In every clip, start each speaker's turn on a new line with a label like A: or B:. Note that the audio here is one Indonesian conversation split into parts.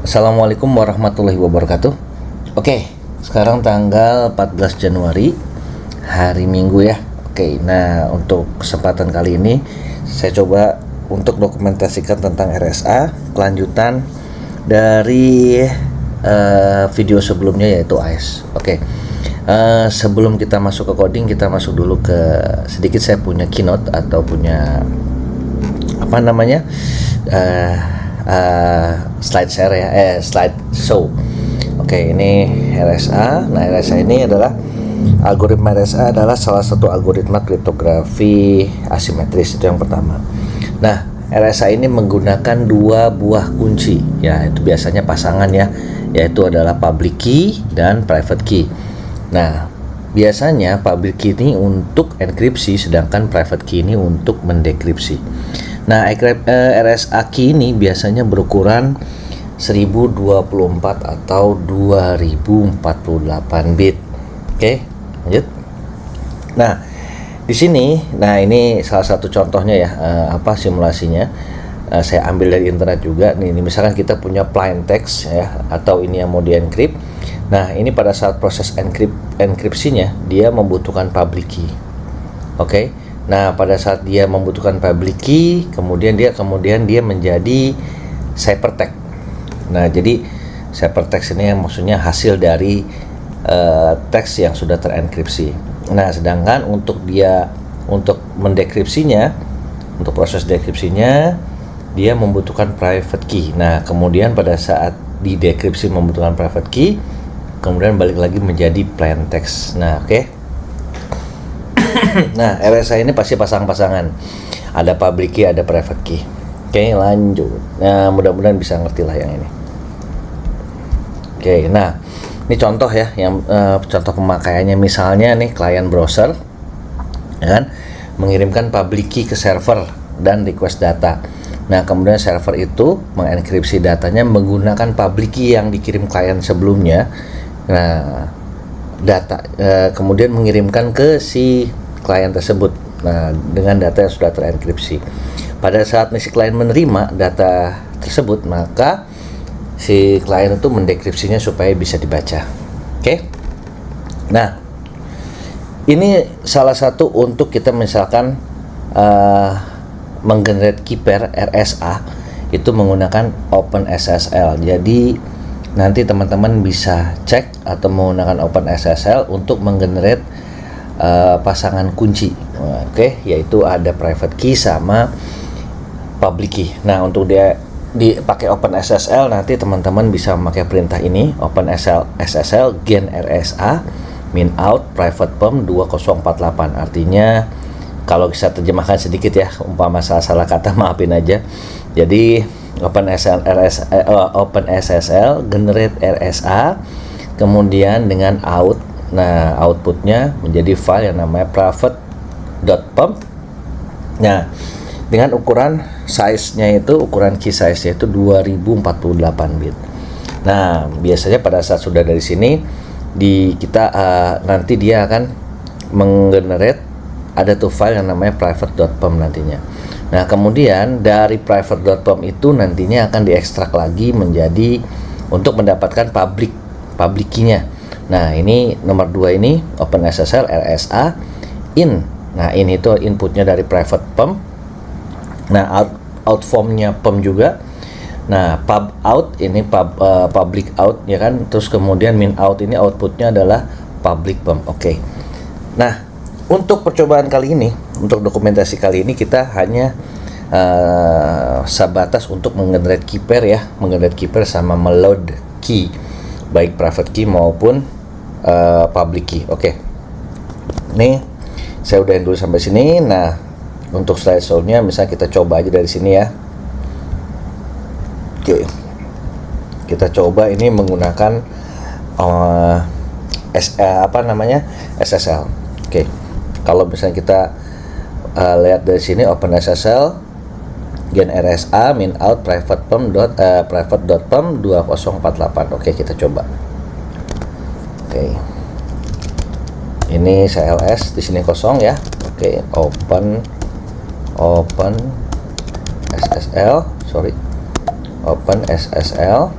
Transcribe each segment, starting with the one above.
A: Assalamualaikum warahmatullahi wabarakatuh. Oke, sekarang tanggal 14 Januari, hari Minggu ya. Oke, nah untuk kesempatan kali ini saya coba untuk dokumentasikan tentang RSA, kelanjutan dari video sebelumnya yaitu AES. Oke, sebelum kita masuk ke coding, kita masuk dulu ke sedikit. Saya punya keynote atau punya apa namanya slide share ya, slide show. Oke, ini RSA. Nah, RSA ini adalah algoritma. RSA adalah salah satu algoritma kriptografi asimetris, itu yang pertama. Nah, RSA ini menggunakan dua buah kunci ya, itu biasanya pasangan ya, yaitu adalah public key dan private key. Nah, biasanya public key ini untuk enkripsi, sedangkan private key ini untuk mendekripsi. Nah, RSA key ini biasanya berukuran 1024 atau 2048 bit. Oke, lanjut. Nah, di sini, nah ini salah satu contohnya ya, simulasinya. Saya ambil dari internet juga. Nih, misalkan kita punya plain text ya, atau ini yang mau di-encrypt. Nah, ini pada saat proses enkripsinya dia membutuhkan public key. Oke. Nah, pada saat dia membutuhkan public key, kemudian dia menjadi ciphertext. Nah, jadi ciphertext ini maksudnya hasil dari teks yang sudah terenkripsi. Nah, sedangkan untuk mendekripsinya, untuk proses dekripsinya, dia membutuhkan private key. Nah, kemudian pada saat didekripsi membutuhkan private key, kemudian balik lagi menjadi plain text. Nah, oke. Nah, RSA ini pasti pasang-pasangan. Ada public key, ada private key. Oke, lanjut. Nah, mudah-mudahan bisa ngerti lah yang ini. Oke, nah ini contoh ya, yang contoh pemakaiannya. Misalnya nih, klien browser ya kan, mengirimkan public key ke server dan request data. Nah, kemudian server itu mengenkripsi datanya menggunakan public key yang dikirim klien sebelumnya. Nah, kemudian mengirimkan ke si klien tersebut. Nah, dengan data yang sudah terenkripsi. Pada saat si klien menerima data tersebut, maka si klien itu mendekripsinya supaya bisa dibaca. Oke. Nah, ini salah satu untuk kita misalkan menggenerate key pair RSA itu menggunakan OpenSSL. Jadi nanti teman-teman bisa cek atau menggunakan OpenSSL untuk menggenerate pasangan kunci. Oke, yaitu ada private key sama public key. Nah, untuk dia dipakai OpenSSL, nanti teman-teman bisa memakai perintah ini, OpenSSL gen RSA min out private pem 2048. Artinya, kalau bisa terjemahkan sedikit ya, umpama salah kata maafin aja. Jadi OpenSSL generate RSA, kemudian dengan out. Nah, outputnya menjadi file yang namanya private.pem. Nah, dengan ukuran size-nya itu, ukuran key size-nya itu 2048 bit. Nah, biasanya pada saat sudah dari sini nanti dia akan menggenerate, ada tuh file yang namanya private.pem nantinya. Nah, kemudian dari private.pem itu nantinya akan diekstrak lagi menjadi untuk mendapatkan public key-nya. Nah, ini nomor 2 ini OpenSSL RSA in. Nah, ini itu inputnya dari private pem. Nah, out formnya pem juga. Nah, pub out ini public out ya kan. Terus kemudian min out ini outputnya adalah public pem. Oke. Nah, untuk percobaan kali ini, untuk dokumentasi kali ini kita hanya sebatas untuk menggenerate key pair ya, menggenerate key pair sama meload key, baik private key maupun public key. Oke. Nih, saya udahin dulu sampai sini. Nah, untuk slide show-nya misalnya kita coba aja dari sini ya. Oke. Kita coba ini menggunakan SSL. Oke. Kalau misalnya kita lihat dari sini OpenSSL gen RSA min out private.pem 2048. Oke, kita coba. Oke. Ini CLS di sini kosong ya. Oke, open SSL, open SSL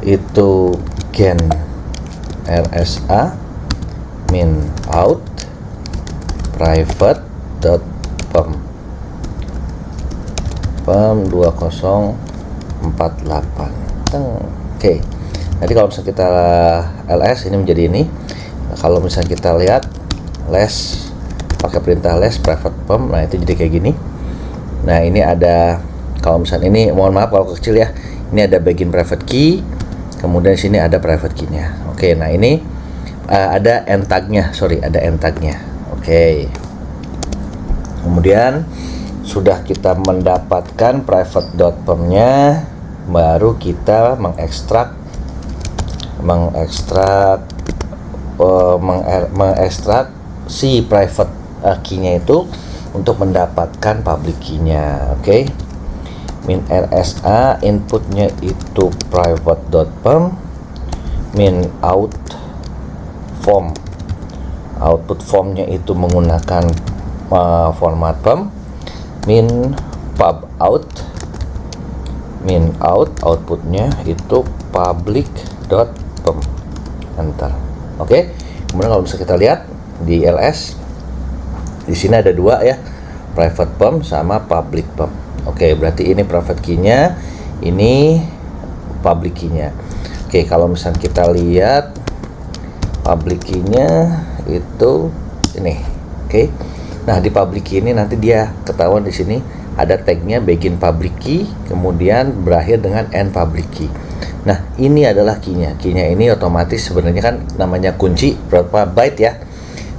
A: itu gen RSA min out private dot pem 2048. Oke. Nanti kalau misalnya kita ls ini menjadi ini. Kalau misalnya kita lihat les pakai perintah les private pem, nah itu jadi kayak gini. Nah ini ada, kalau misalnya ini mohon maaf kalau kecil ya, ini ada begin private key, kemudian sini ada private key-nya. Oke, nah ini ada end tag-nya, ada end tag-nya. Oke. Kemudian sudah kita mendapatkan private.pem-nya, baru kita mengekstrak si private key-nya itu untuk mendapatkan public key-nya. Oke. Min RSA inputnya itu private.pem min out form, output formnya itu menggunakan format pem min pub out, outputnya itu public.pem, enter. Oke. Kemudian kalau bisa kita lihat di ls, di sini ada dua ya, private pem sama public pem. Oke, berarti ini private key-nya, ini public key-nya. Oke, kalau misalnya kita lihat public key-nya itu ini. Oke. Nah, di public key ini nanti dia ketahuan di sini ada tag-nya begin public key, kemudian berakhir dengan end public key. Nah, ini adalah key-nya. Key-nya ini otomatis sebenarnya kan namanya kunci berapa byte ya.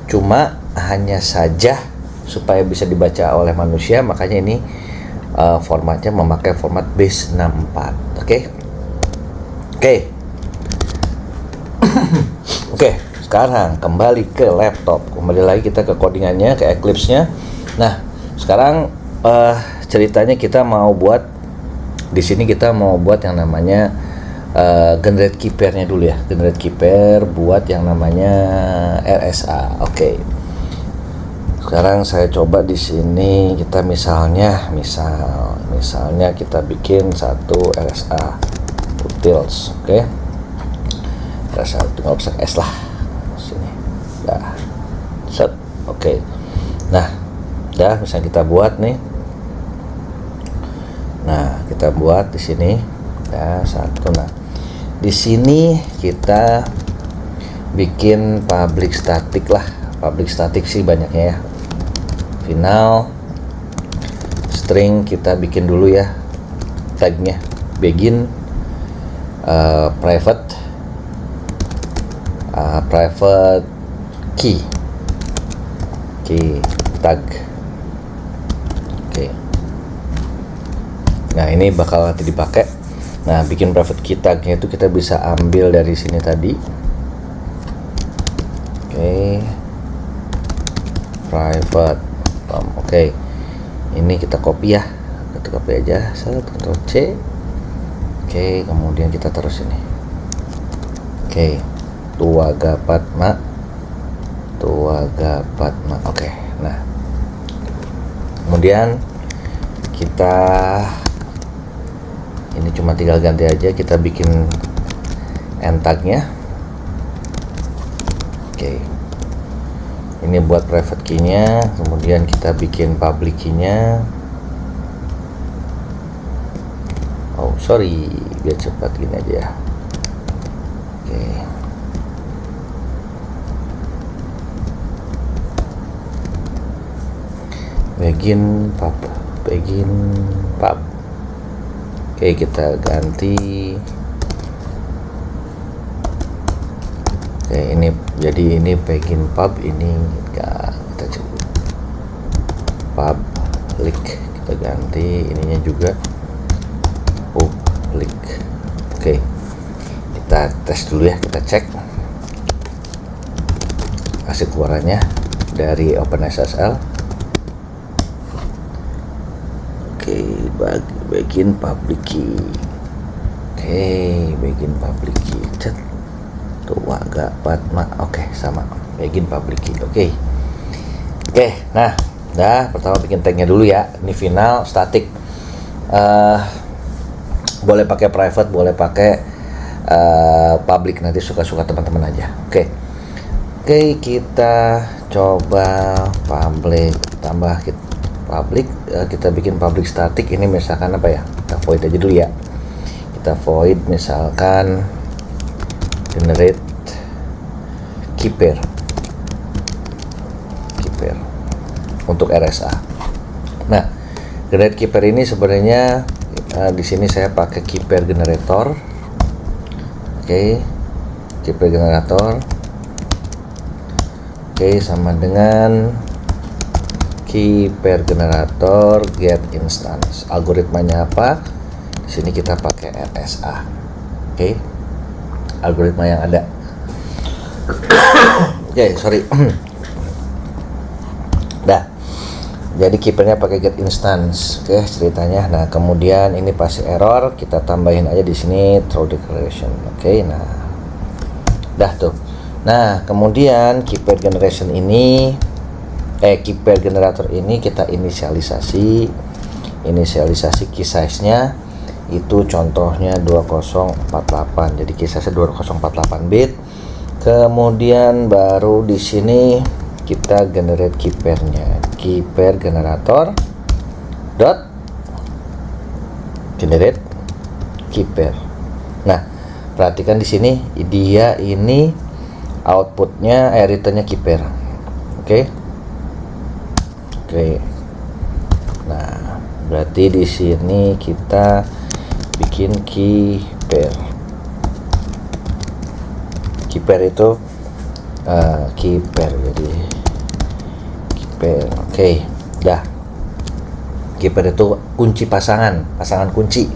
A: Cuma hanya saja supaya bisa dibaca oleh manusia, makanya ini formatnya memakai format base 64. Oke. Oke, sekarang kembali ke laptop. Kembali lagi kita ke codingannya, ke Eclipse-nya. Nah, sekarang ceritanya kita mau buat di sini, kita mau buat yang namanya generate key pair-nya dulu ya. Generate key pair buat yang namanya RSA. Oke. Sekarang saya coba di sini kita misalnya kita bikin satu RSA utils. Oke. RSA tinggal pesan S lah. Sini. Dah. Set. Oke. Nah, dah misalnya kita buat nih. Nah, kita buat di sini. Ya, satu. Nah, di sini kita bikin public static lah. Public static sih banyaknya ya. Final string kita bikin dulu ya, tagnya begin private key tag. Oke. Nah, ini bakal nanti dipakai. Nah, bikin private key tagnya itu kita bisa ambil dari sini tadi. Oke. Private. Oke. Ini kita copy ya. Kita copy aja. Ctrl C. Oke, kemudian kita taruh sini. Oke. Tuaga Padma. Oke. Nah. Kemudian kita ini cuma tinggal ganti aja, kita bikin end tag-nya. Oke. Ini buat private key-nya, kemudian kita bikin public key-nya. Oh, sorry, biar cepat gini aja ya. Oke. Begin pub. Oke, kita ganti. Oke, ini jadi ini begin pub, ini kita coba public, kita ganti ininya juga public. Oke, kita tes dulu ya, kita cek hasil keluarannya dari OpenSSL. Oke, begin public key. Oke, begin public key. Tuaga Padma. Oke, sama begin public key. Oke, nah dah, pertama bikin tagnya dulu ya. Ini final static. Boleh pakai private, boleh pakai public, nanti suka-suka teman-teman aja. Oke, kita coba public, tambah public, kita bikin public static. Ini misalkan apa ya, kita void aja dulu ya. Kita void misalkan generate keeper untuk RSA. Nah, generate keeper ini sebenarnya di sini saya pakai keeper generator. Oke, keeper generator. Oke, sama dengan keeper generator get instance. Algoritmanya apa? Di sini kita pakai RSA. Oke, algoritma yang ada. Oke, sorry. Dah. Jadi keepernya pakai get instance. Oke, ceritanya. Nah, kemudian ini pasti error, kita tambahin aja di sini throw declaration. Oke, nah. Dah tuh. Nah, kemudian keeper generation ini keeper generator ini kita inisialisasi key size-nya itu contohnya 2048. Jadi key size-nya 2048 bit. Kemudian baru di sini kita generate keepernya, keeper generator dot generate keeper. Nah, perhatikan di sini dia ini outputnya returnnya keeper. Oke. Nah, berarti di sini kita bikin keeper. Keeper itu keeper, jadi keeper. Oke, dah. Keeper itu kunci pasangan kunci.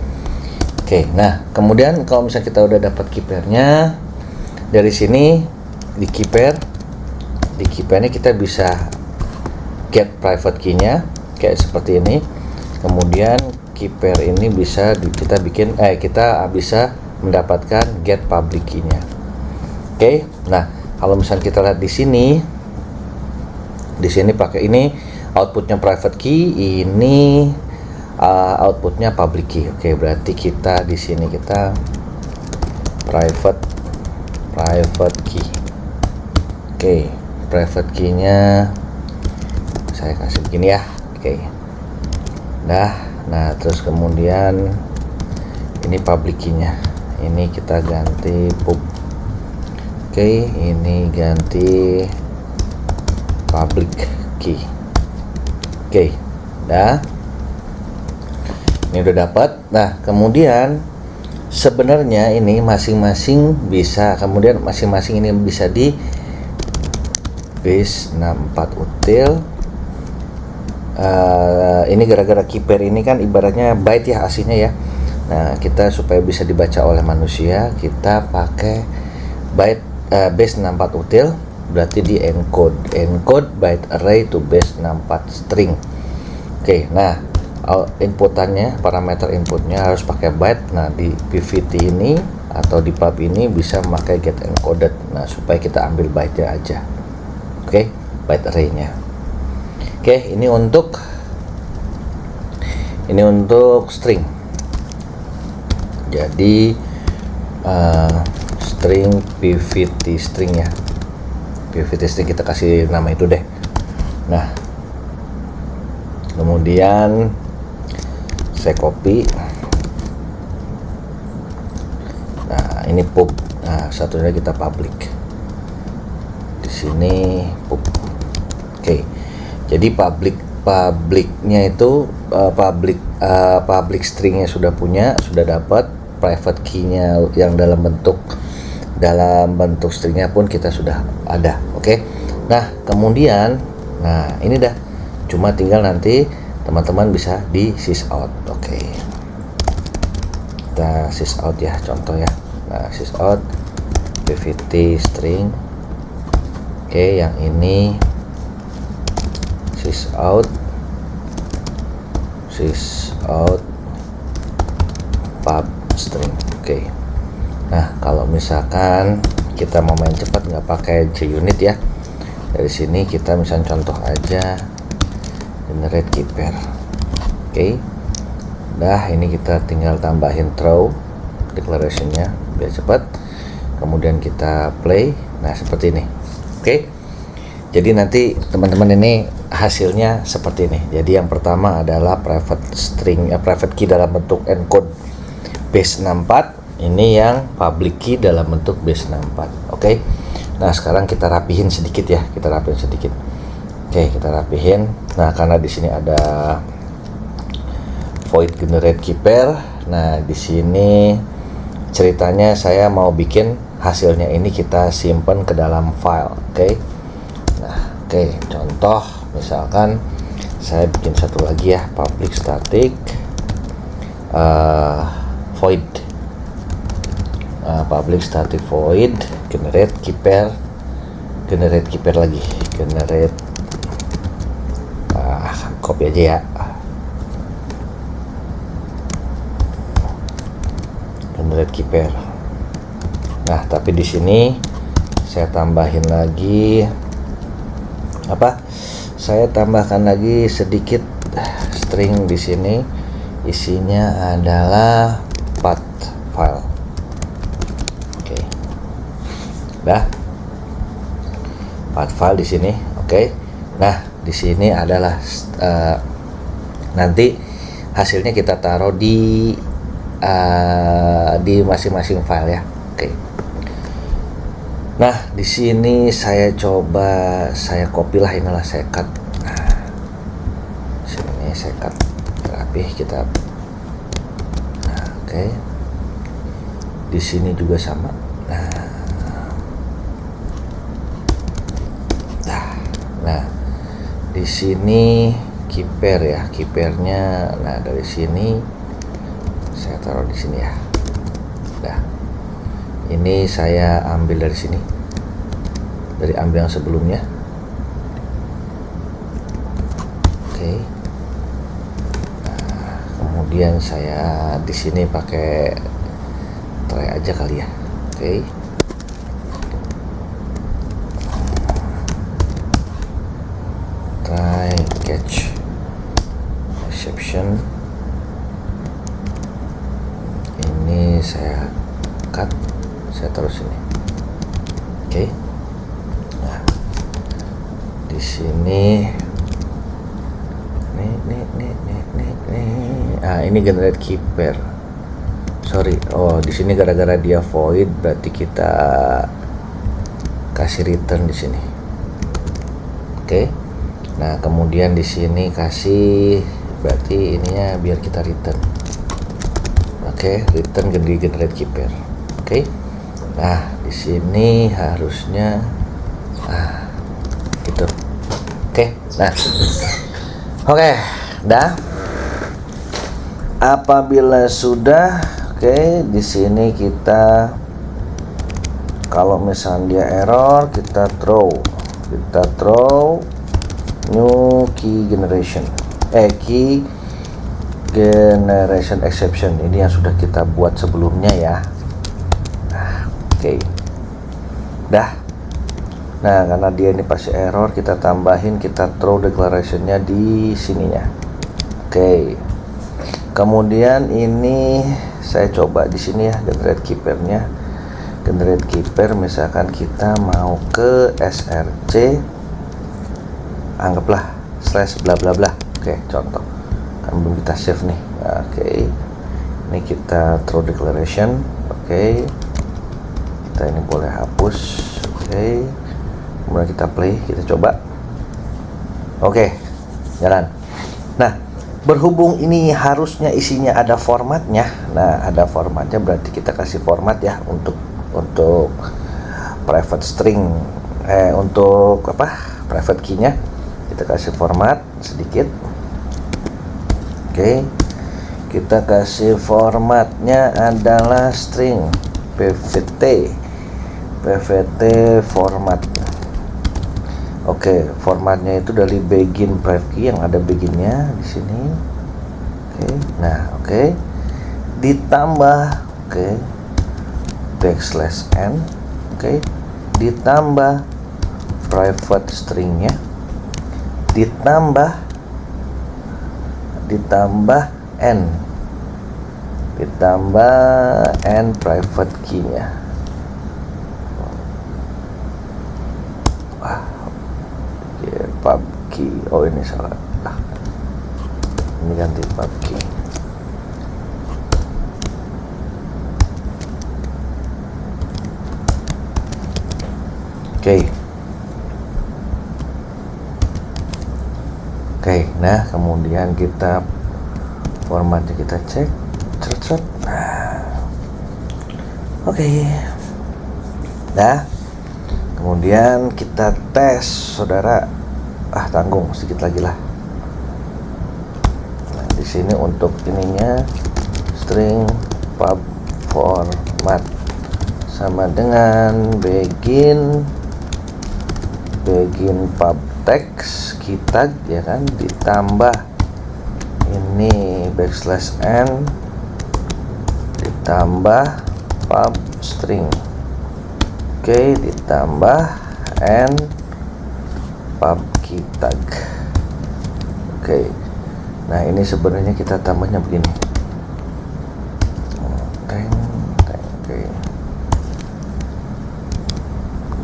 A: Oke, nah kemudian kalau misalnya kita udah dapat keepernya, dari sini di keepernya kita bisa get private key-nya kayak seperti ini. Kemudian keeper ini bisa kita bikin kita bisa mendapatkan get public key-nya. Oke, nah kalau misalnya kita lihat di sini pakai ini outputnya private key, ini outputnya public key. Oke, berarti kita di sini kita private key. Oke, private key-nya saya kasih begini ya. Oke, nah terus kemudian ini public key-nya, ini kita ganti pub. Oke, ini ganti public key. Oke, dah. Ini udah dapat. Nah, kemudian sebenarnya ini masing-masing ini bisa di base 64 util. Ini gara-gara keeper ini kan ibaratnya byte ya aslinya ya. Nah, kita supaya bisa dibaca oleh manusia, kita pakai byte base 64 util, berarti di encode byte array to base 64 string. Oke, nah inputannya, parameter inputnya harus pakai byte. Nah, di PVT ini atau di pub ini bisa memakai get encoded. Nah, supaya kita ambil byte-nya aja. Oke, byte array-nya. Oke, ini untuk string. Jadi string PVT string ya. PVT string kita kasih nama itu deh. Nah, kemudian saya copy. Nah, ini pub. Nah, satunya kita public. Di sini pub. Oke. Jadi publicnya itu public stringnya sudah dapat, private key-nya yang dalam bentuk stringnya pun kita sudah ada. Oke. Nah, kemudian ini dah, cuma tinggal nanti teman-teman bisa di sysout. Oke, kita sysout ya, contoh ya. Nah, sysout pvt string. Oke, yang ini sysout pub string. Oke. Nah, kalau misalkan kita mau main cepat nggak pakai JUnit ya, dari sini kita misalnya contoh aja generate keeper. Oke. Nah, ini kita tinggal tambahin throw declarationnya biar cepat. Kemudian kita play. Nah seperti ini. Oke. Jadi nanti teman-teman ini hasilnya seperti ini. Jadi yang pertama adalah private key dalam bentuk encode base 64. Ini yang public key dalam bentuk base 64. Oke. Nah sekarang kita rapihin sedikit ya. Oke, kita rapihin. Nah karena di sini ada void generate key pair. Nah di sini ceritanya saya mau bikin hasilnya ini kita simpan ke dalam file. Oke. Nah, oke, contoh misalkan saya bikin satu lagi ya, public static void public static void generate key pair lagi, copy aja ya, generate key pair. Nah tapi di sini saya tambahin lagi saya tambahkan lagi sedikit string di sini, isinya adalah path file. Oke. Dah. Path file di sini. Oke. Nah, di sini adalah nanti hasilnya kita taruh di masing-masing file ya. Oke. Nah, di sini saya coba saya copy lah, inilah saya cut. Nah, sini saya cut rapih kita. Nah, oke. Di sini juga sama. Nah, di sini key pair ya, key pairnya. Nah, dari sini saya taruh di sini ya. Nah, ini saya ambil dari sini, dari ambil yang sebelumnya. Oke. Nah, kemudian saya di sini pakai try aja kali ya. Oke. Try catch exception. Ini saya cut, saya taruh sini. Oke. Nah, di sini ini generate key pair. Sorry, di sini gara-gara dia void, berarti kita kasih return di sini. Oke. Nah, kemudian di sini kasih, berarti ininya biar kita return. Oke, return generate key pair. Oke. Nah, di sini harusnya gitu. Oke. Nah. Oke, dah. Apabila sudah, oke, di sini kita kalau misalnya dia error, kita throw new key generation exception. Ini yang sudah kita buat sebelumnya ya. Nah, oke. Dah. Nah, karena dia ini pasti error, kita tambahin, kita throw declarationnya di sininya. Oke. Kemudian ini saya coba di sini ya, generate key pair-nya. Generate key pair, misalkan kita mau ke src, anggaplah slash bla bla bla. Oke, contoh kan belum kita save nih. Oke, ini kita throw declaration. Oke, kita ini boleh hapus. Oke, kemudian kita play, kita coba. Oke, jalan. Nah, berhubung ini harusnya isinya ada formatnya. Nah, ada formatnya berarti kita kasih format ya untuk private string, untuk private key-nya kita kasih format sedikit. Oke, kita kasih formatnya adalah string pvt format. Oke, formatnya itu dari begin private key yang ada beginnya di sini. Oke, nah oke, ditambah backslash n. Oke, ditambah private stringnya, ditambah n, ditambah and private key-nya. Pub key, oh ini salah, ini ganti pub key. Oke, nah kemudian kita formatnya kita cek, oke. Nah kemudian kita tes, saudara. Tanggung sedikit lagi lah. Nah di sini untuk ininya string pub format sama dengan begin pub text kita, ya kan, ditambah ini backslash n ditambah pub string, oke, ditambah n pub key tag. Oke. Nah, ini sebenarnya kita tambahnya begini. Oke.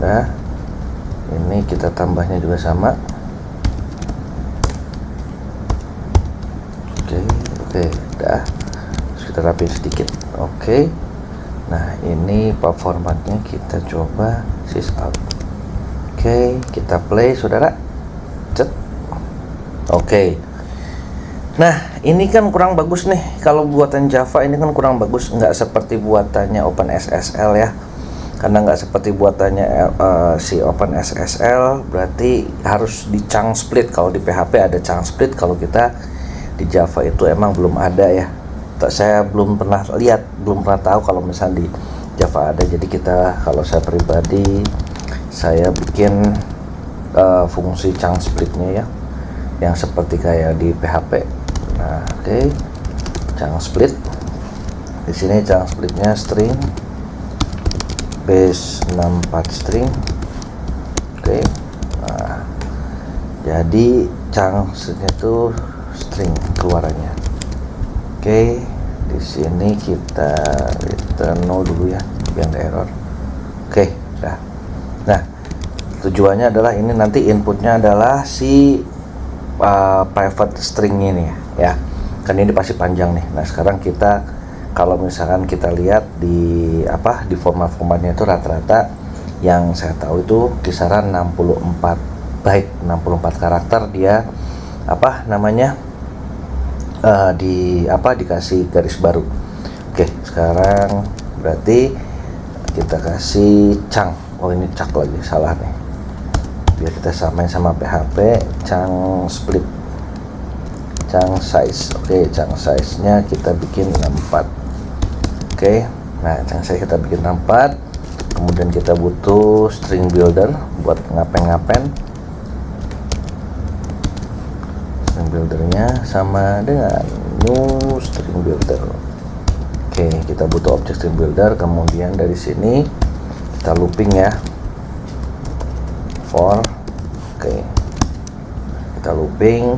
A: Nah, ini kita tambahnya juga sama. Oke, dah. Terus kita rapiin sedikit. Oke. Nah, ini pub formatnya kita coba sys out. Oke, kita play, saudara. Oke. Nah, ini kan kurang bagus nih. Kalau buatan Java ini kan kurang bagus, nggak seperti buatannya OpenSSL ya. Karena nggak seperti buatannya si OpenSSL, berarti harus di chunk split. Kalau di PHP ada chunk split, kalau kita di Java itu emang belum ada ya. Saya belum pernah lihat, belum pernah tahu kalau misalnya di Java ada. Jadi kalau saya pribadi, saya bikin fungsi chunk splitnya ya, yang seperti kayak di PHP. Nah, oke. Chunk split. Di sini chunk splitnya string base 64 string. Oke. Nah, jadi chunk splitnya itu string keluarannya. Oke, di sini kita return no dulu ya, biar nggak error. Oke, dah. Nah, tujuannya adalah ini nanti inputnya adalah si private string ini ya. Kan ini pasti panjang nih. Nah, sekarang kita kalau misalkan kita lihat di formatnya itu rata-rata yang saya tahu itu kisaran 64 byte, 64 karakter dia dikasih garis baru. Oke, sekarang berarti kita kasih chunk. Oh, ini chunk lagi, salah nih. Biar kita samain sama PHP, chunk split, chunk size. Oke, chunk size nya kita bikin 64. Oke, nah chunk size kita bikin 64. Kemudian kita butuh string builder buat ngapen-ngapen. String buildernya sama dengan new string builder. Oke, kita butuh objek string builder. Kemudian dari sini kita looping ya, for. Oke, kita looping,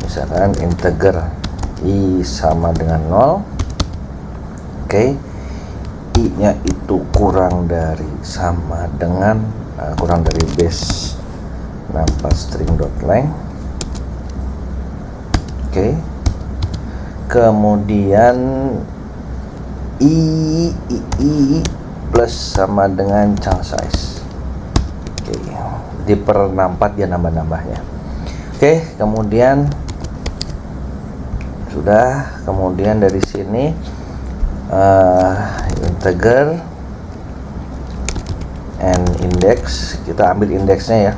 A: misalkan integer i sama dengan 0. Oke, i nya itu kurang dari base 64 string.length. Oke, kemudian i plus sama dengan chunk size. Oke, di per 64 dia nambah-nambahnya. Oke, kemudian sudah. Kemudian dari sini integer and index, kita ambil indeksnya ya.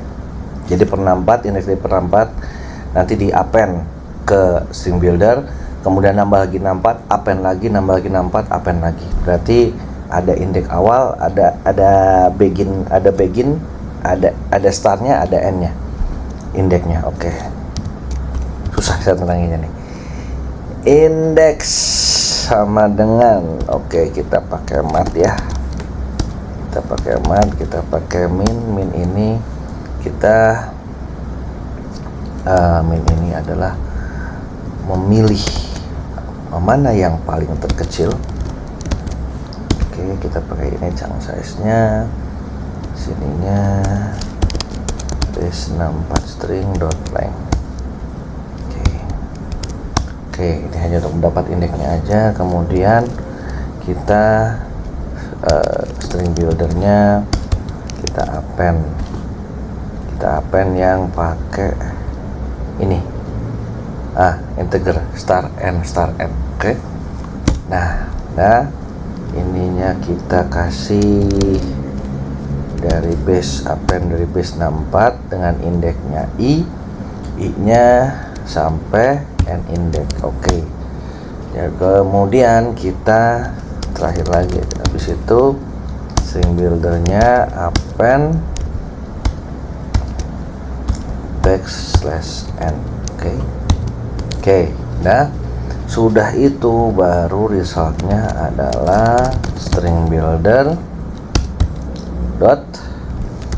A: Jadi per 64, indeks dari per 64 nanti di append ke string builder, kemudian nambah lagi 64, append lagi, nambah lagi 64, append lagi. Berarti ada indeks awal, ada begin, ada startnya, ada endnya, indeksnya. Oke, susah saya tenanginnya nih. Indeks sama dengan, oke, kita pakai mat ya, kita pakai min ini kita min ini adalah memilih mana yang paling terkecil. Oke, kita pakai ini chunk size-nya, sininya base64 string dot length. Oke, ini hanya untuk mendapat indeksnya aja. Kemudian kita string buildernya kita append yang pakai ini integer start end. Oke. Nah, ininya kita kasih dari base append dari base 64 dengan indeksnya i-nya sampai end index. Oke. Ya, kemudian kita terakhir lagi habis itu string buildernya append \n. Oke. Nah, sudah itu baru resultnya adalah string builder dot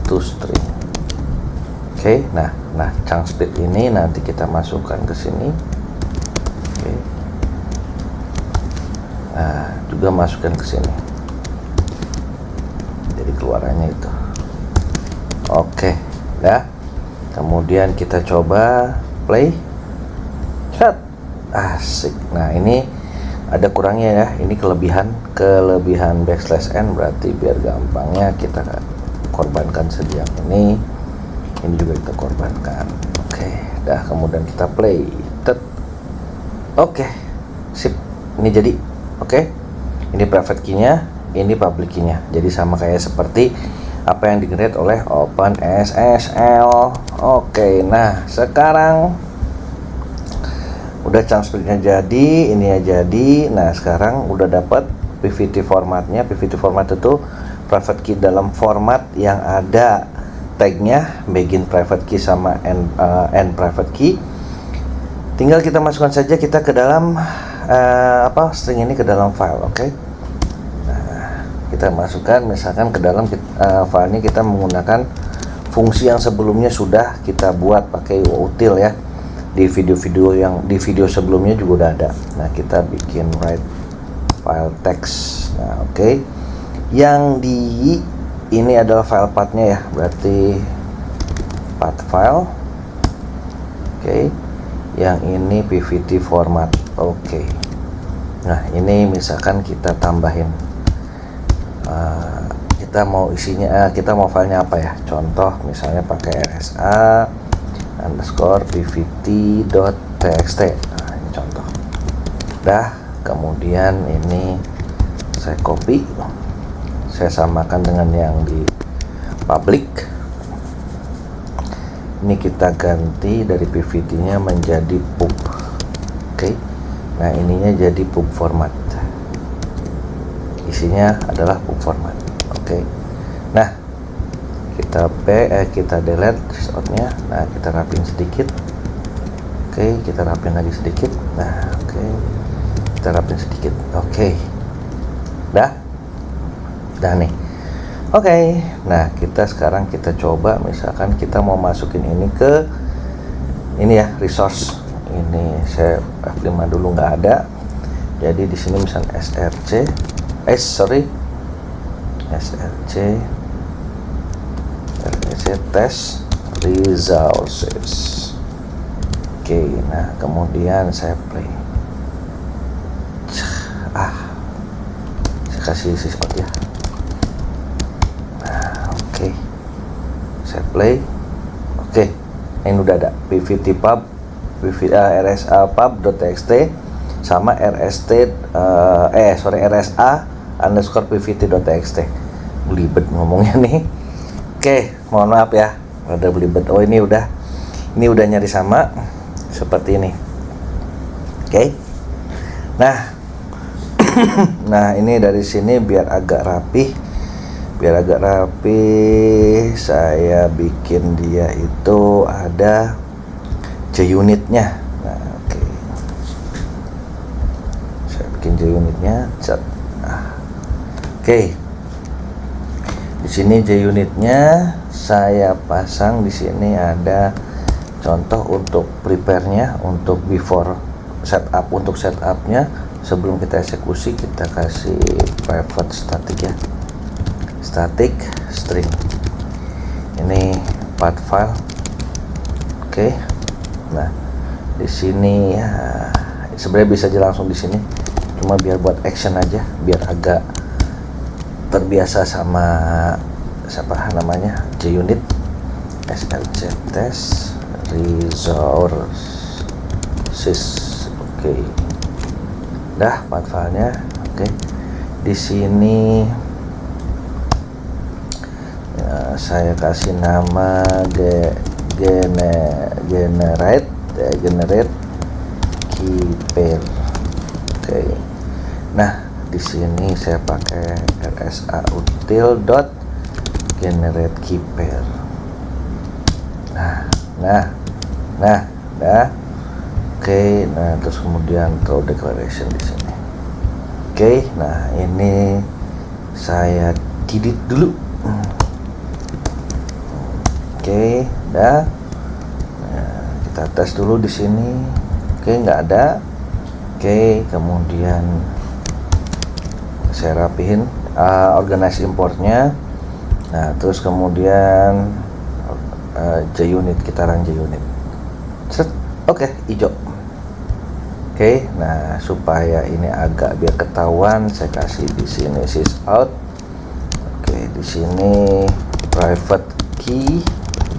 A: toString. Oke. Nah chunk speed ini nanti kita masukkan ke sini. Oke. Nah, juga masukkan ke sini. Jadi keluarannya itu. Oke, kemudian kita coba play. Asik. Nah, ini ada kurangnya ya. Ini kelebihan \n, berarti biar gampangnya kita korbankan saja ini juga kita korbankan. Oke, kemudian kita play. Oke, sip. Ini jadi. Oke. Ini private key-nya, ini public key-nya. Jadi sama kayak seperti apa yang di-generate oleh OpenSSL. Oke, nah sekarang udah chunk speed-nya jadi, ini ya jadi. Nah, sekarang udah dapat PVT formatnya. PVT format itu private key dalam format yang ada tag-nya begin private key sama end private key. Tinggal kita masukkan saja kita ke dalam string ini ke dalam file. Oke. Nah, kita masukkan misalkan ke dalam filenya kita menggunakan fungsi yang sebelumnya sudah kita buat pakai util ya. Di video sebelumnya juga udah ada. Nah, kita bikin write file text. Nah, oke. Yang ini adalah file path-nya ya, berarti path file. Oke. Yang ini pvt format. Oke. Nah, ini misalkan kita tambahin kita mau isinya, kita mau filenya apa ya? Contoh misalnya pakai rsa _pvt.txt. Nah, ini contoh. Kemudian ini saya copy, saya samakan dengan yang di public. Ini kita ganti dari pvt-nya menjadi pub. Oke. Nah, ininya jadi pub format. Isinya adalah pub format. Oke. Nah, kita delete resultnya. Nah, kita rapin sedikit. Oke, kita rapin lagi sedikit. Nah, oke, kita rapin sedikit. Oke, dah nih. Oke, nah sekarang kita coba misalkan kita mau masukin ini ke ini ya, resource. Ini saya F5 dulu nggak ada. Jadi di sini misalnya src test results. Oke, nah kemudian saya play. Saya kasih syscode ya. Nah, oke. Saya play. Oke. Ini udah ada pvt pub, rsa pub.txt sama rsa _pvt.txt. Belibet ngomongnya nih. Oke, mohon maaf ya, ada belibet. Oh, ini udah nyari sama seperti ini. Oke. Nah, nah ini dari sini biar agak rapi, saya bikin dia itu ada JUnit-nya. Nah, oke. Saya bikin JUnit-nya. Oke. Di sini JUnit-nya saya pasang. Di sini ada contoh untuk prepare-nya, untuk before setup, untuk setupnya sebelum kita eksekusi kita kasih private static ya, static string. Ini path file. Oke. Nah, di sini ya sebenarnya bisa aja langsung di sini. Cuma biar buat action aja, biar agak terbiasa sama siapa namanya JUnit. slc test resources. Oke. Dah path filenya. Oke. Di sini ya, saya kasih nama generate keeper. Oke. Nah, di sini saya pakai rsa util dot generate keeper. Nah. Oke, nah terus kemudian throw declaration di sini. Oke, nah ini saya delete dulu. Oke, dah. Nah, kita tes dulu di sini. Oke, nggak ada. Oke, kemudian saya rapihin organize importnya. Nah, terus kemudian JUnit, kita run JUnit. Set. Oke, hijau. Oke, nah supaya ini agak biar ketahuan, saya kasih di sini sysout. Oke, di sini private key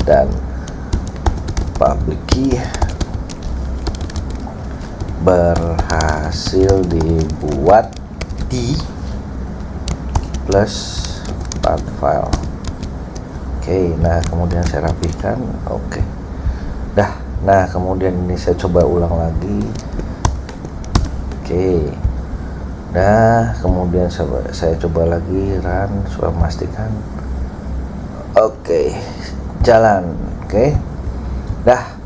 A: dan public key berhasil dibuat di plus path file. Oke, nah kemudian saya rapikan. Oke, dah. Nah kemudian ini saya coba ulang lagi. Oke, dah. Kemudian saya coba lagi run supaya memastikan. Oke, jalan. Oke, dah.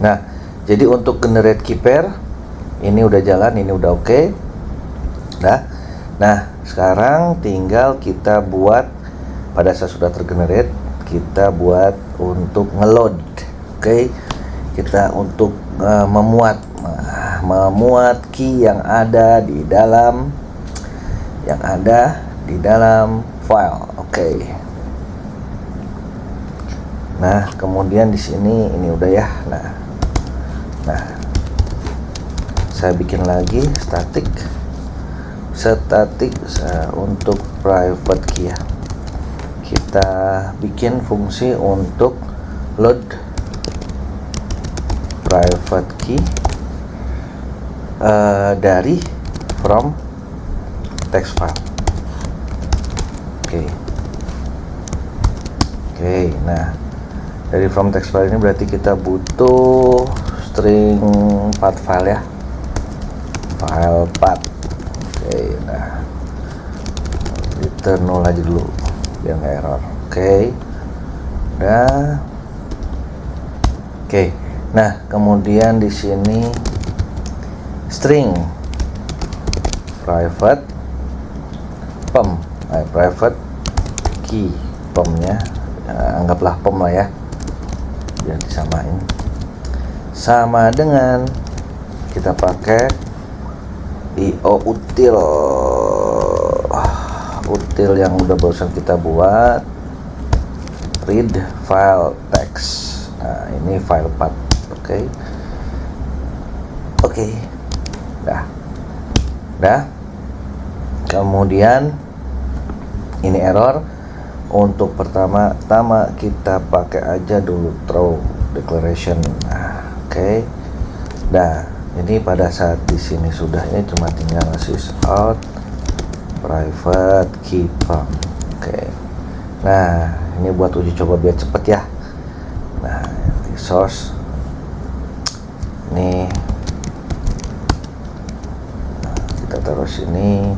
A: Nah, jadi untuk generate keeper ini udah jalan, ini udah oke. Dah. Nah, sekarang tinggal kita buat, pada saat sudah tergenerate, kita buat untuk ngeload. Oke, kita untuk memuat key yang ada di dalam file. Oke. Nah, kemudian di sini ini udah ya. Nah, saya bikin lagi static untuk private key ya. Kita bikin fungsi untuk load private key dari from text file. Oke, nah dari from text file ini berarti kita butuh string path file ya, file path. Oke, nah return null aja dulu biar nggak error. Oke, udah. Oke, nah kemudian di sini string private private key pemnya, anggaplah pem lah ya, biar disamain sama dengan kita pakai io util yang udah barusan kita buat, read file text. Nah, ini file path. Oke. Dah. Kemudian ini error. Untuk pertama-tama kita pakai aja dulu throw declaration. Oke. Nah, ini pada saat di sini sudah, ini cuma tinggal sysout private key pem. Oke. Nah, ini buat uji coba biar cepet ya. Nah, resource ini kita taruh sini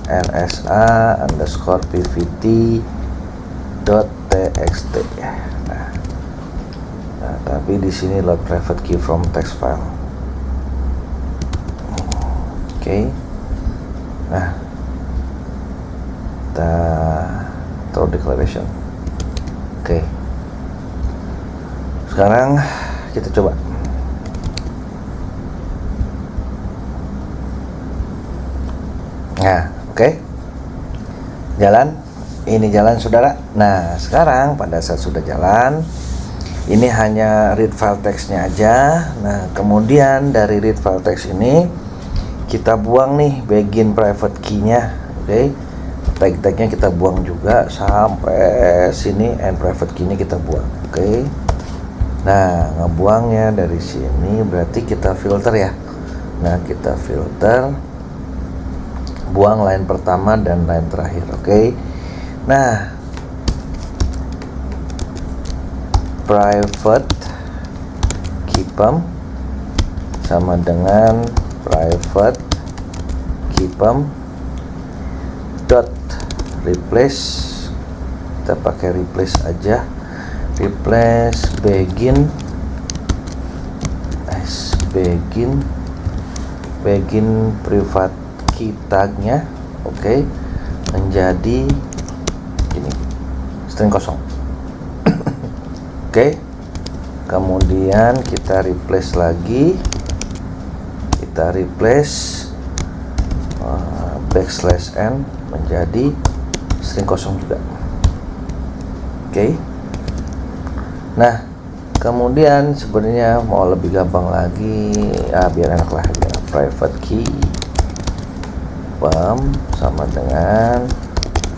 A: /nsa_pvt.txt. Nah, tapi di sini load private key from text file. Oke. Nah, kita throw declaration. Oke. Sekarang kita coba. Nah, oke. Jalan. Ini jalan saudara. Nah, sekarang pada saat sudah jalan, ini hanya read file text-nya aja. Nah, kemudian dari read file text ini kita buang nih begin private key-nya. Oke. Tag-tagnya kita buang juga sampai sini, and private key-nya kita buang. Oke. Nah, ngebuangnya dari sini berarti kita filter ya. Nah, kita filter, buang line pertama dan line terakhir. Oke. Nah, private keepem sama dengan private keepem dot replace, kita pakai replace aja, replace begin private key tagnya, oke, menjadi ini string kosong. Oke. Kemudian kita replace lagi, kita replace backslash n menjadi string kosong juga. Oke. Nah, kemudian sebenarnya mau lebih gampang lagi, biar enak lah, biar private key pump sama dengan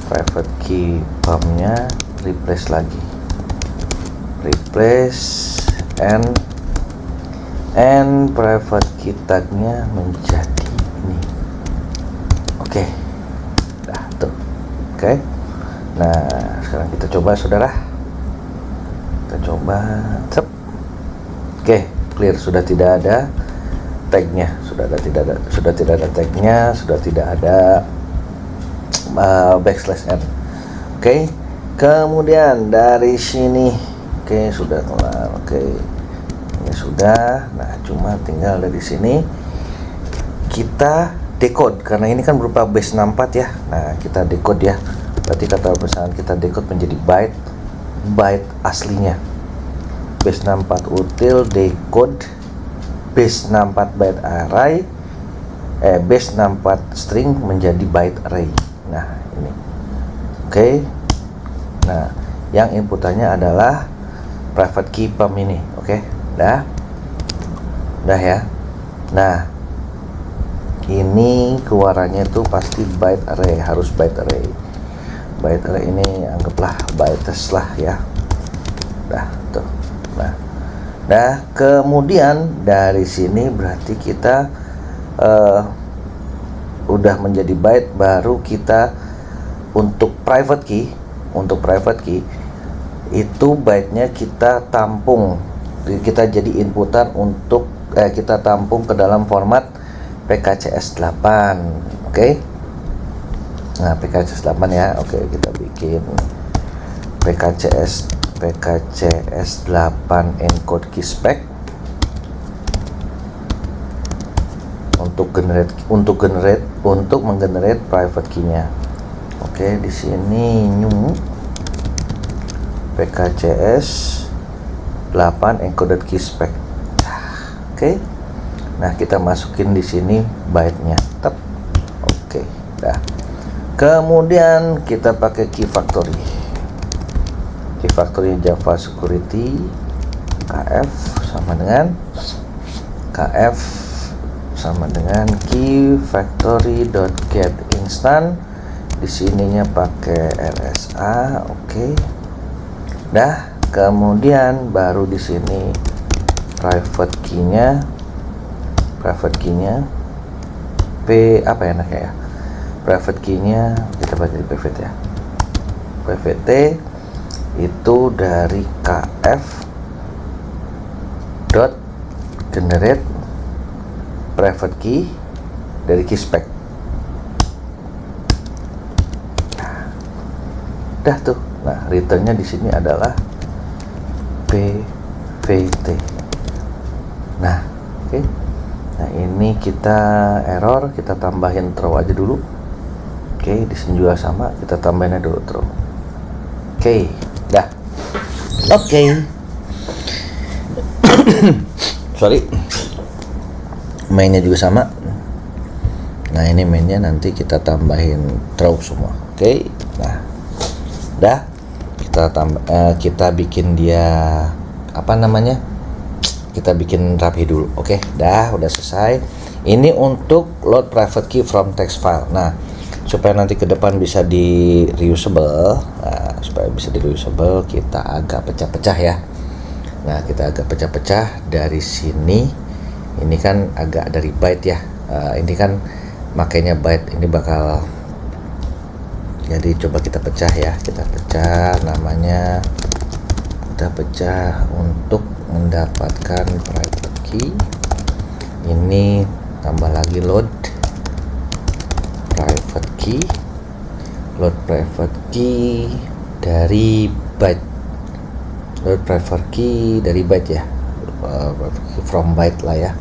A: private key pumpnya replace lagi, replace and private key tagnya menjadi ini. Oke. Nah, tuh. Oke. Nah, sekarang kita coba saudara. Kita coba. Cep. Oke, clear, sudah tidak ada tagnya, sudah tidak ada tagnya, sudah tidak ada backslash n. Oke. Kemudian dari sini, oke, sudah kelar. Oke, ini sudah. Nah, cuma tinggal dari sini kita decode, karena ini kan berupa base 64 ya. Nah, kita decode ya. Berarti kata perusahaan kita decode menjadi byte aslinya. Base 64 util decode base 64 byte array, base 64 string menjadi byte array. Nah, ini. Oke. Nah, yang inputannya adalah private key pump ini. Oke. Dah ya. Nah, ini keluarannya itu pasti byte array, harus byte array. Byte array ini anggaplah bytes lah ya. Dah tuh. Nah, kemudian dari sini berarti kita udah menjadi byte, baru kita untuk private key itu byte-nya kita tampung, kita jadi inputan untuk kita tampung ke dalam format PKCS8. Oke. Nah, PKCS8 ya. Oke, kita bikin PKCS8 encode key spec untuk menggenerate private key-nya. Oke, di sini new PKCS8 encoded key spec. Oke. Nah, kita masukin di sini byte-nya. Oke, dah. Kemudian kita pakai key factory Java Security KF sama dengan key factory.get instant. Di sininya pakai RSA. Oke. Dah, kemudian baru di sini private key-nya apa enaknya ya? Private key-nya kita pakai PVT ya. PVT itu dari KF dot generate private key dari key spec. Dah tuh. Nah, returnnya di sini adalah PVT. Nah, oke. Nah, ini kita error, kita tambahin throw aja dulu. Oke, di sini juga sama, kita tambahinnya dulu throw. Oke, dah. Oke. Sorry. Mainnya juga sama. Nah ini mainnya nanti kita tambahin throw semua. Oke. Nah udah kita bikin dia apa namanya, kita bikin rapi dulu. Oke, udah selesai. Ini untuk load private key from text file. Nah supaya nanti ke depan bisa di reusable, kita agak pecah-pecah ya. Nah kita agak pecah-pecah dari sini. Ini kan agak dari byte ya. Ini kan makanya byte ini bakal, jadi coba kita pecah ya, kita pecah namanya, kita pecah untuk mendapatkan private key. Ini tambah lagi load private key dari byte, load private key dari byte ya, from byte lah ya,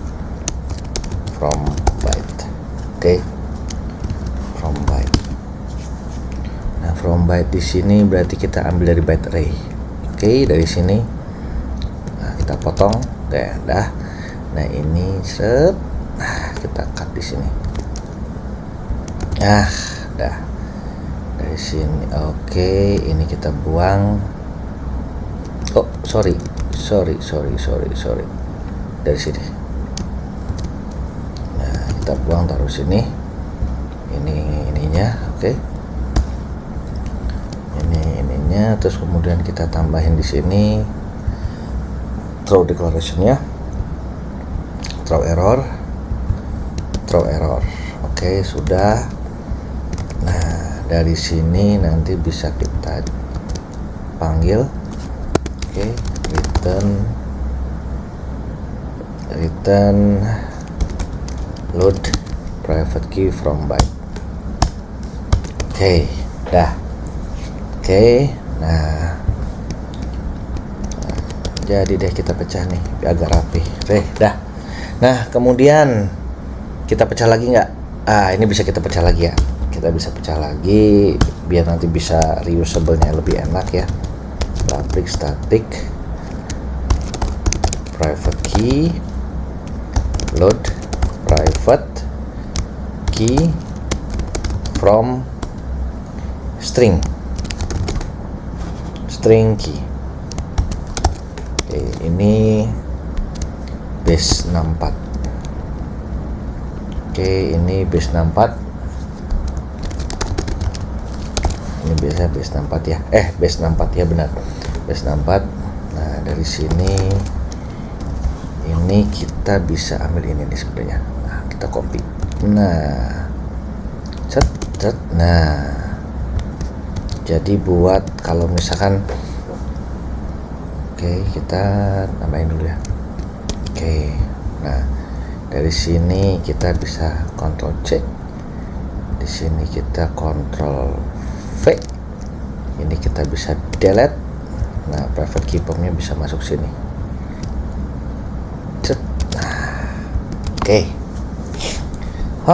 A: from byte. Oke. From byte. Nah from byte di sini berarti kita ambil dari byte array. Oke, dari sini nah kita potong dah. Nah ini set, nah kita cut di sini. Dah dari sini. Oke, ini kita buang. Oh sorry dari sini. Nah kita buang, taruh sini. Ininya. Oke. Ininya, terus kemudian kita tambahin di sini throw declaration-nya, throw error. Oke, sudah. Nah dari sini nanti bisa kita panggil. Oke, return load private key from byte. Oke, dah. Oke, nah jadi deh kita pecah nih biar agak rapi. Dah. Nah kemudian kita pecah lagi nggak? Ini bisa kita pecah lagi ya. Kita bisa pecah lagi biar nanti bisa reusable-nya lebih enak ya. Public static private key load private key from string key. Oke, ini base 64. Oke, ini base 64. Ini biasa base 64 ya. Base 64 ya, benar. Base 64. Nah, dari sini ini kita bisa ambil ini nih sebenarnya. Nah, kita copy. Nah. Set. Nah. Jadi buat kalau misalkan, oke, kita nambahin dulu ya. Oke. Nah, dari sini kita bisa Ctrl C. Di sini kita Ctrl V. Ini kita bisa delete. Nah, private key formnya bisa masuk sini. Nah,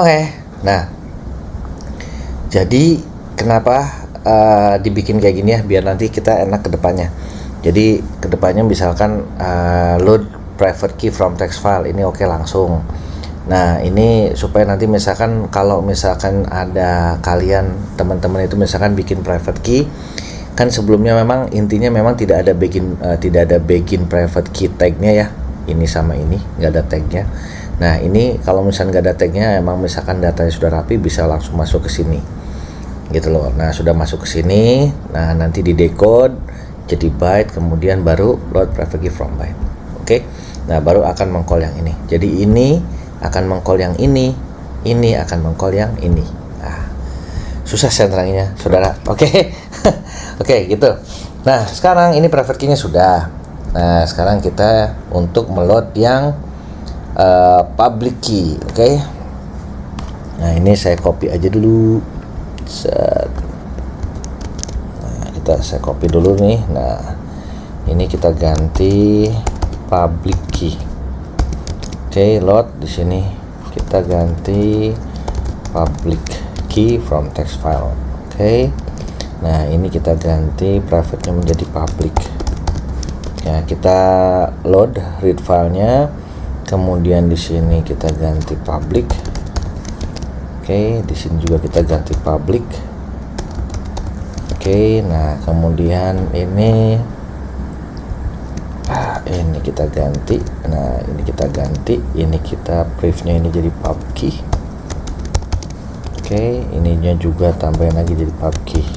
A: oke. Nah, jadi kenapa dibikin kayak gini ya, biar nanti kita enak ke depannya. Jadi ke depannya misalkan load private key from text file ini oke langsung. Nah ini supaya nanti misalkan kalau misalkan ada kalian teman-teman itu misalkan bikin private key, kan sebelumnya memang intinya memang tidak ada begin private key tagnya ya, ini sama ini nggak ada tagnya. Nah ini kalau misalkan nggak ada tagnya, emang misalkan datanya sudah rapi bisa langsung masuk ke sini gitu loh. Nah sudah masuk ke sini, nah nanti di decode jadi byte, kemudian baru load private key from byte. Oke. Nah baru akan mengcall yang ini. Jadi ini akan mengcall yang ini akan mengcall yang ini. Nah, susah saya teranginnya, saudara. Oke. Oke, gitu. Nah sekarang ini private key-nya sudah. Nah sekarang kita untuk meload yang public key. Oke. Nah ini saya copy aja dulu. Nah, saya copy dulu nih. Nah, ini kita ganti public key. Oke, load di sini kita ganti public key from text file. Oke. Nah, ini kita ganti private-nya menjadi public. Ya, kita load read filenya. Kemudian di sini kita ganti public. Oke, Oke, di sini juga kita ganti public. Oke, nah kemudian ini kita ganti. Nah, ini kita ganti. Ini kita privnya ini jadi pub key. Oke, ininya juga tambahin lagi jadi pub key.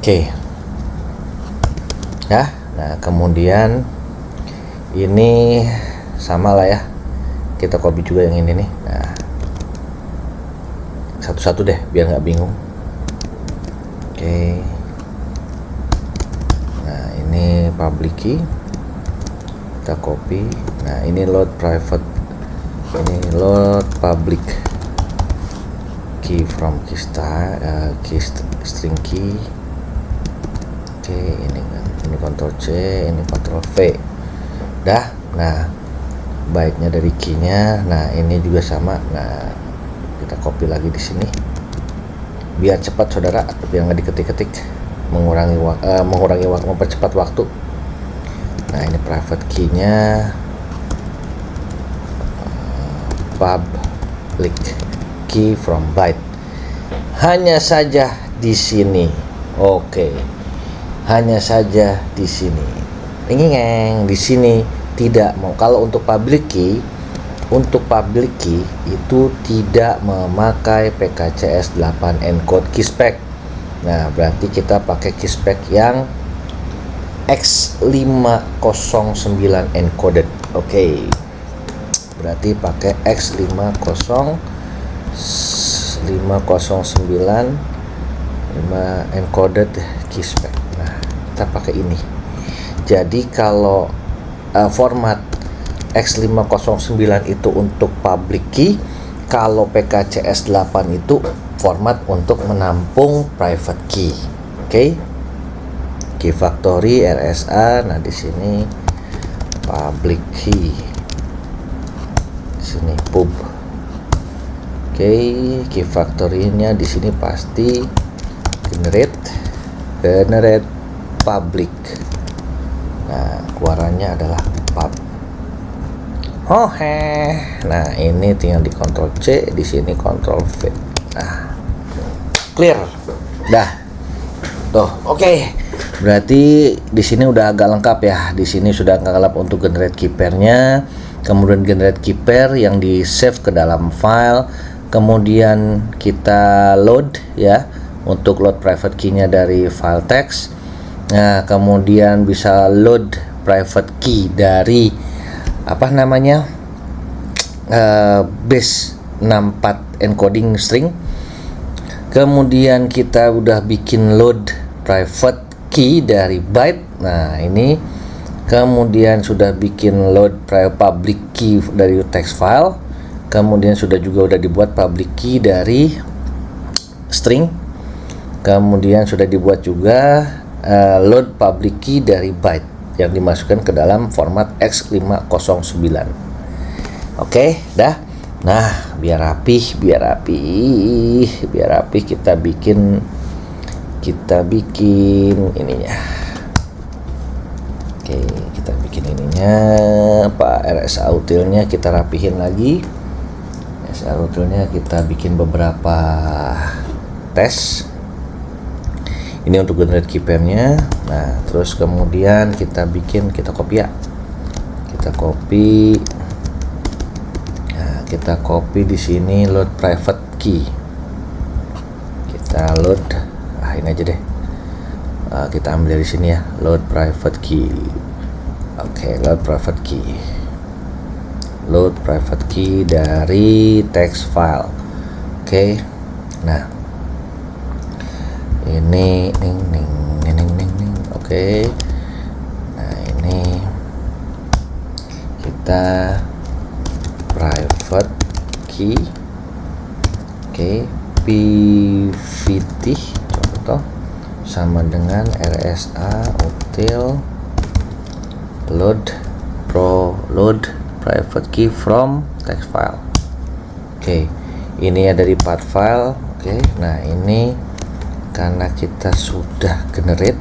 A: Oke. Ya, nah kemudian ini sama lah ya. Kita copy juga yang ini nih. Nah, satu-satu deh biar nggak bingung. Oke. Nah, ini public key. Kita copy. Nah, ini load private. Ini load public key from key string key. Oke, ini Ctrl C, ini Ctrl V. Dah. Nah, baiknya dari key-nya. Nah, ini juga sama. Nah, kita copy lagi di sini biar cepat saudara, biar nggak diketik-ketik, mengurangi waktu, mempercepat waktu. Nah, ini private key-nya public key from byte. Hanya saja di sini. Oke. Hanya saja di sini. Ini di sini tidak mau. Kalau untuk public key itu tidak memakai PKCS 8 encode keyspec. Nah, berarti kita pakai keyspec yang X509 encoded. Oke. Berarti pakai X509 encoded keyspec. Nah, kita pakai ini. Jadi kalau format X509 itu untuk public key, kalau PKCS 8 itu format untuk menampung private key. Oke. Key factory RSA. Nah, di sini public key. Di sini pub. Oke, key factory-nya di sini pasti generate public. Nah, keluarannya adalah pub. Nah, ini tinggal di Ctrl C, di sini Ctrl V. Nah, clear. Dah. Tuh, oke. Berarti di sini udah agak lengkap ya. Di sini sudah agak lengkap untuk generate key pair-nya, kemudian generate key pair yang di save ke dalam file, kemudian kita load ya untuk load private key-nya dari file text. Nah, kemudian bisa load private key dari base 64 encoding string. Kemudian kita udah bikin load private key dari byte. Nah, ini kemudian sudah bikin load public key dari text file. Kemudian udah dibuat public key dari string. Kemudian sudah dibuat juga load public key dari byte yang dimasukkan ke dalam format X509. Oke, dah. Nah, biar rapi kita bikin ininya. Oke, kita bikin ininya. RSA utilnya kita rapihin lagi. RSA utilnya kita bikin beberapa tes. Ini untuk generate key pair-nya. Nah, terus kemudian kita copy ya. Kita copy. Nah, kita copy di sini load private key. Kita load. Ini aja deh. Kita ambil dari sini ya, load private key. Oke, load private key. Load private key dari text file. Oke. Nah, ini oke. Nah, ini kita private key. Oke, PVT contoh sama dengan RSA util load private key from text file. Oke, ini ya dari part file. Oke, nah ini karena kita sudah generate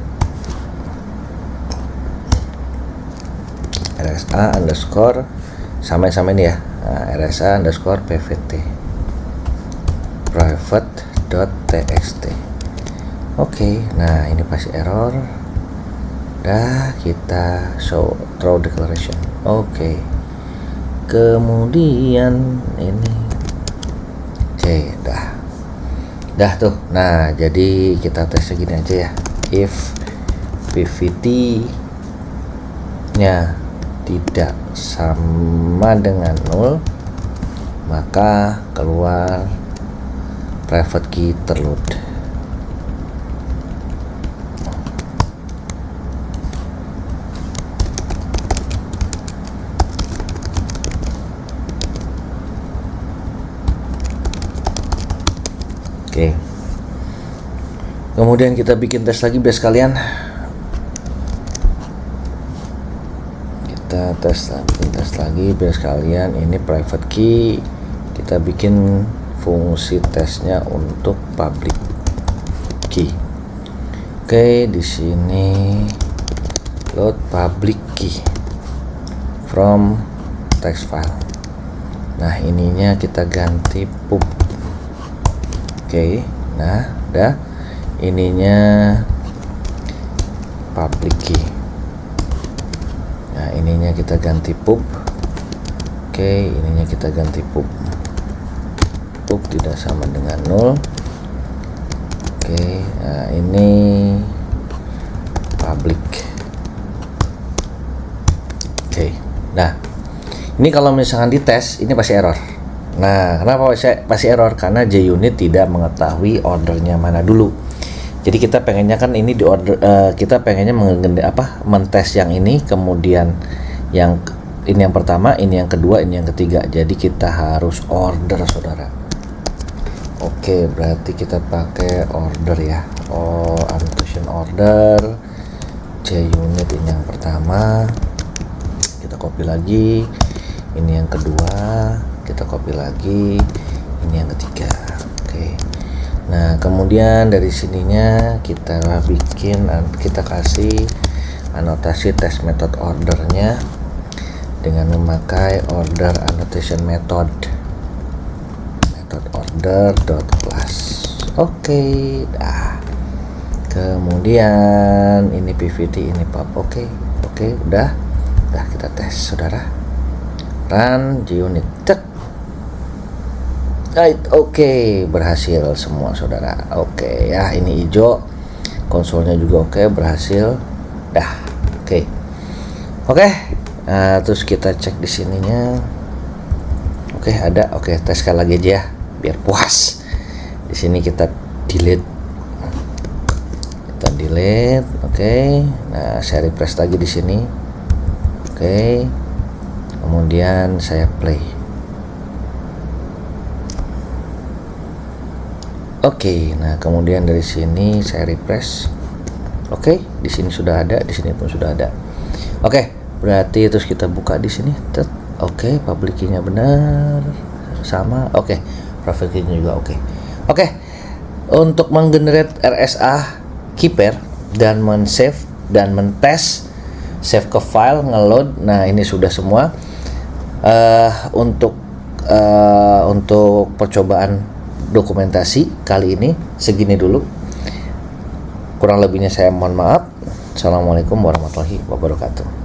A: RSA underscore sama ini ya, RSA underscore PVT. private.txt. Oke, nah ini pasti error. Dah, kita show throw declaration. Oke. Kemudian ini. Oke, dah tuh. Nah, jadi kita tes segini aja ya. If pvt nya tidak sama dengan 0, maka keluar private key terload. Oke. Kemudian kita bikin tes lagi biar sekalian. Kita tes lagi biar sekalian. Ini private key. Kita bikin fungsi tesnya untuk public key. Oke, di sini load public key from text file. Nah, ininya kita ganti pub. Oke, nah udah, ininya public key. Nah, ininya kita ganti pub. Oke, ininya kita ganti pub. Pub tidak sama dengan 0. Oke, nah ini public. Oke, nah ini kalau misalkan dites ini pasti error. Nah, kenapa pasti error? Karena JUnit tidak mengetahui ordernya mana dulu. Jadi kita pengennya kan ini di order, kita pengennya mentes yang ini, kemudian yang ini yang pertama, ini yang kedua, ini yang ketiga. Jadi kita harus order, saudara. Oke, berarti kita pakai order ya. Annotation order. JUnit ini yang pertama. Kita copy lagi. Ini yang kedua. Kita copy lagi, ini yang ketiga. Oke. Nah, kemudian dari sininya kita kasih anotasi test method ordernya dengan memakai order annotation method order dot class. Oke, dah. Kemudian ini pvt, ini pub. Oke, udah kita tes, saudara. Run JUnit. Right, oke, berhasil semua, saudara. Oke ya, ini hijau, konsolnya juga oke, berhasil. Dah, oke. Nah, terus kita cek di sininya. Oke, ada. Oke, tes sekali lagi aja ya, biar puas. Di sini kita delete. Oke. Nah, saya refresh lagi di sini. Oke. Kemudian saya play. Oke, nah kemudian dari sini saya refresh. Oke, di sini sudah ada, di sini pun sudah ada. Oke, berarti terus kita buka di sini. Oke, public key-nya benar, sama. Oke, private key-nya juga oke. Oke, untuk menggenerate RSA key pair dan men-save dan men-test, save ke file, ngeload. Nah, ini sudah semua. Untuk percobaan dokumentasi kali ini segini dulu. Kurang lebihnya saya mohon maaf. Assalamualaikum warahmatullahi wabarakatuh.